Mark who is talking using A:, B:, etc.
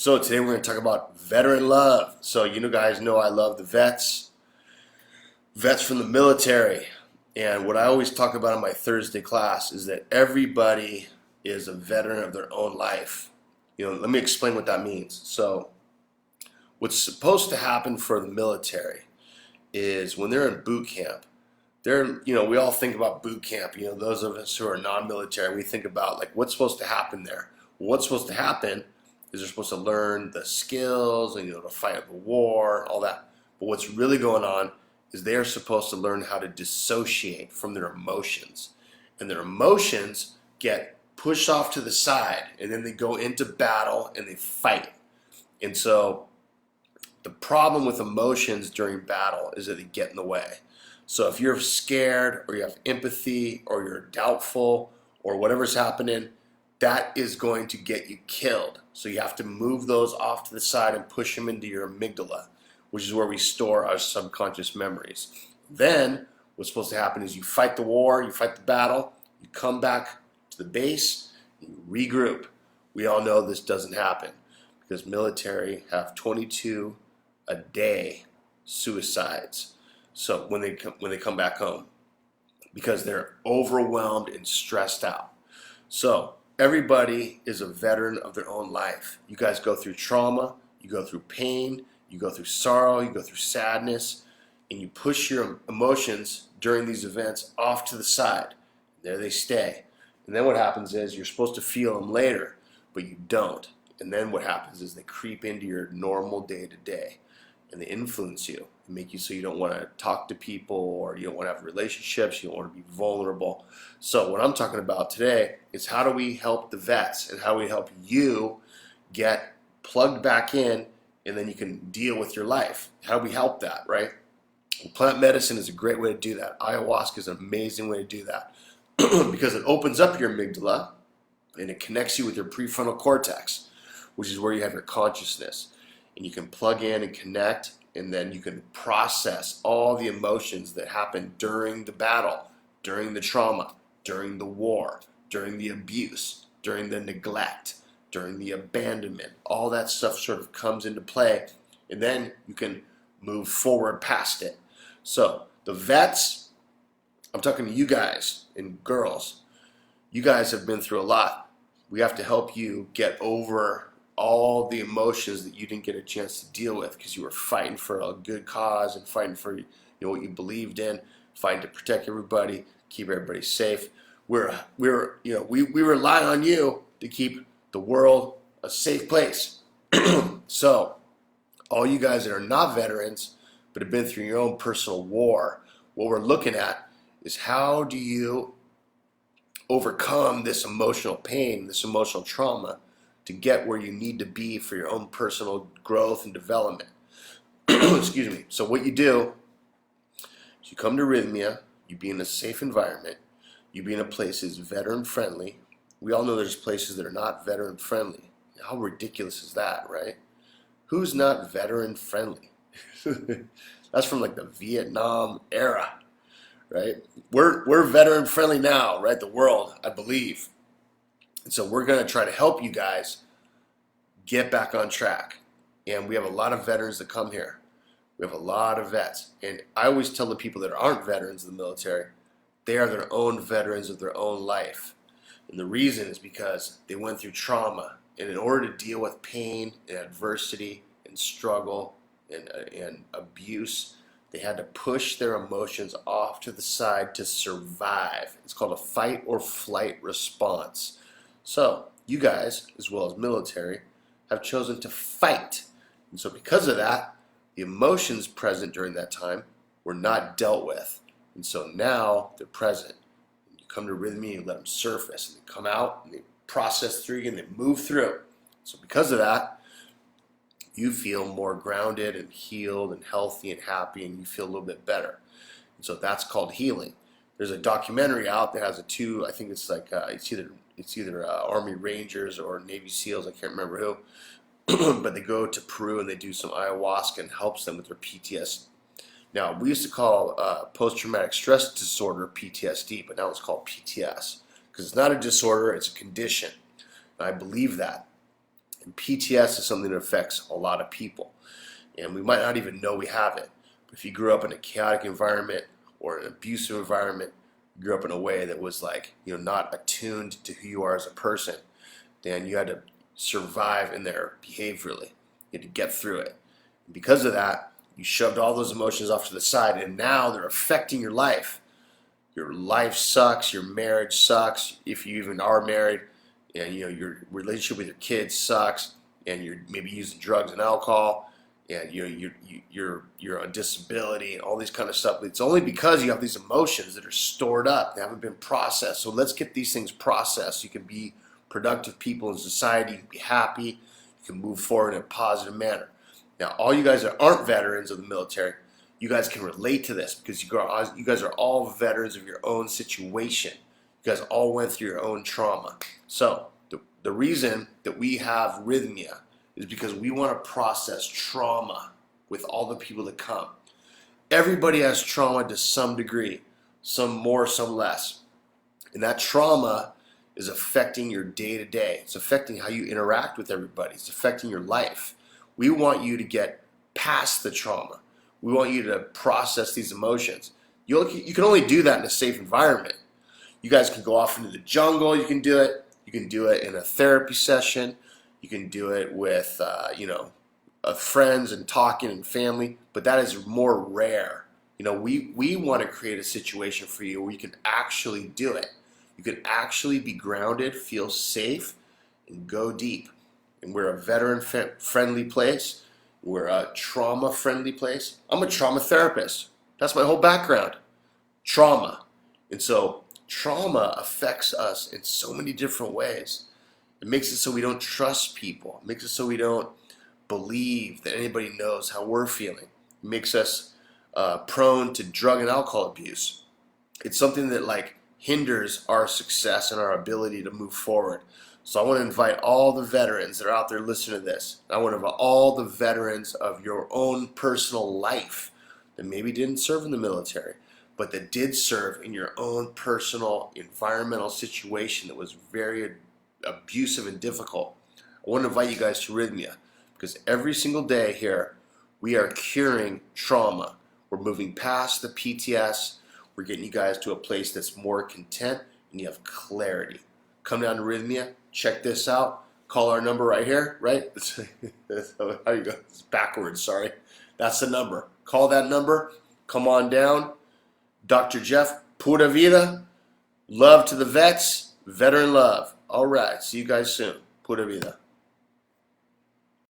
A: So today we're going to talk about veteran love. So you guys know I love the vets from the military. And what I always talk about in my Thursday class is that everybody is a veteran of their own life. Let me explain what that means. So what's supposed to happen for the military is when they're in boot camp, we all think about boot camp. Those of us who are non-military, we think about like what's supposed to happen there. Well, what's supposed to happen is they're supposed to learn the skills and to fight the war, all that. But what's really going on is they are supposed to learn how to dissociate from their emotions, and their emotions get pushed off to the side, and then they go into battle and they fight. And so the problem with emotions during battle is that they get in the way. So if you're scared or you have empathy or you're doubtful or whatever's happening, that is going to get you killed. So you have to move those off to the side and push them into your amygdala, which is where we store our subconscious memories. Then what's supposed to happen is you fight the war, you fight the battle, you come back to the base, you regroup. We all know this doesn't happen because military have 22 a day suicides. So when they come back home, because they're overwhelmed and stressed out. So everybody is a veteran of their own life. You guys go through trauma, you go through pain, you go through sorrow, you go through sadness, and you push your emotions during these events off to the side. There they stay. And then what happens is you're supposed to feel them later, but you don't. And then what happens is they creep into your normal day-to-day, and they influence you and make you so you don't want to talk to people, or you don't want to have relationships, you don't want to be vulnerable. So what I'm talking about today is how do we help the vets and how we help you get plugged back in, and then you can deal with your life. How do we help that, right? Well, plant medicine is a great way to do that. Ayahuasca is an amazing way to do that because it opens up your amygdala and it connects you with your prefrontal cortex, which is where you have your consciousness. And you can plug in and connect, and then you can process all the emotions that happen during the battle, during the trauma, during the war, during the abuse, during the neglect, during the abandonment. All that stuff sort of comes into play, and then you can move forward past it. So the vets, I'm talking to you guys and girls, you guys have been through a lot. We have to help you get over all the emotions that you didn't get a chance to deal with because you were fighting for a good cause and fighting for what you believed in, fighting to protect everybody, keep everybody safe. We rely on you to keep the world a safe place. So all you guys that are not veterans but have been through your own personal war, what we're looking at is how do you overcome this emotional pain, this emotional trauma, to get where you need to be for your own personal growth and development. Excuse me. So what you do is you come to Rythmia, you be in a safe environment, you be in a place that's veteran friendly. We all know there's places that are not veteran friendly. How ridiculous is that, right? Who's not veteran friendly? That's from like the Vietnam era, right? We're veteran friendly now, right? The world, I believe. And so we're going to try to help you guys get back on track. And we have a lot of veterans that come here. We have a lot of vets. And I always tell the people that aren't veterans of the military, they are their own veterans of their own life. And the reason is because they went through trauma. And in order to deal with pain and adversity and struggle and abuse, they had to push their emotions off to the side to survive. It's called a fight or flight response. So you guys, as well as military, have chosen to fight. And so because of that, the emotions present during that time were not dealt with. And so now they're present. And you come to Rythmia, you let them surface, and they come out, and they process through you, and they move through. So because of that, you feel more grounded and healed and healthy and happy, and you feel a little bit better. And so that's called healing. There's a documentary out that has I think it's like, it's either Army Rangers or Navy SEALs, I can't remember who, but they go to Peru and they do some ayahuasca and helps them with their PTSD. Now, we used to call post-traumatic stress disorder PTSD, but now it's called PTS because it's not a disorder, it's a condition. And I believe that. And PTS is something that affects a lot of people. And we might not even know we have it. But if you grew up in a chaotic environment or an abusive environment, you grew up in a way that was like, not attuned to who you are as a person, then you had to survive in there behaviorally. You had to get through it. And because of that, you shoved all those emotions off to the side, and now they're affecting your life. Your life sucks, your marriage sucks, if you even are married, and your relationship with your kids sucks, and you're maybe using drugs and alcohol, and you're on disability and all these kind of stuff. It's only because you have these emotions that are stored up. They haven't been processed. So let's get these things processed. You can be productive people in society. You can be happy. You can move forward in a positive manner. Now, all you guys that aren't veterans of the military, you guys can relate to this because you guys are all veterans of your own situation. You guys all went through your own trauma. So the reason that we have Rythmia is because we want to process trauma with all the people that come. Everybody has trauma to some degree, some more, some less. And that trauma is affecting your day-to-day. It's affecting how you interact with everybody. It's affecting your life. We want you to get past the trauma. We want you to process these emotions. You can only do that in a safe environment. You guys can go off into the jungle. You can do it. You can do it in a therapy session. You can do it with, friends and talking and family. But that is more rare. We want to create a situation for you where you can actually do it. You can actually be grounded, feel safe, and go deep. And we're a veteran-friendly place. We're a trauma-friendly place. I'm a trauma therapist. That's my whole background. Trauma. And so trauma affects us in so many different ways. It makes it so we don't trust people. It makes it so we don't believe that anybody knows how we're feeling. It makes us prone to drug and alcohol abuse. It's something that hinders our success and our ability to move forward. So I want to invite all the veterans that are out there listening to this. I want to invite all the veterans of your own personal life that maybe didn't serve in the military, but that did serve in your own personal environmental situation that was very abusive and difficult. I want to invite you guys to Rythmia because every single day here we are curing trauma. We're moving past the PTS. We're getting you guys to a place that's more content and you have clarity. Come down to Rythmia. Check this out. Call our number right here, right? How you go? It's backwards, sorry. That's the number. Call that number. Come on down. Dr. Jeff, pura vida. Love to the vets. Veteran love. All right. See you guys soon. Pura vida.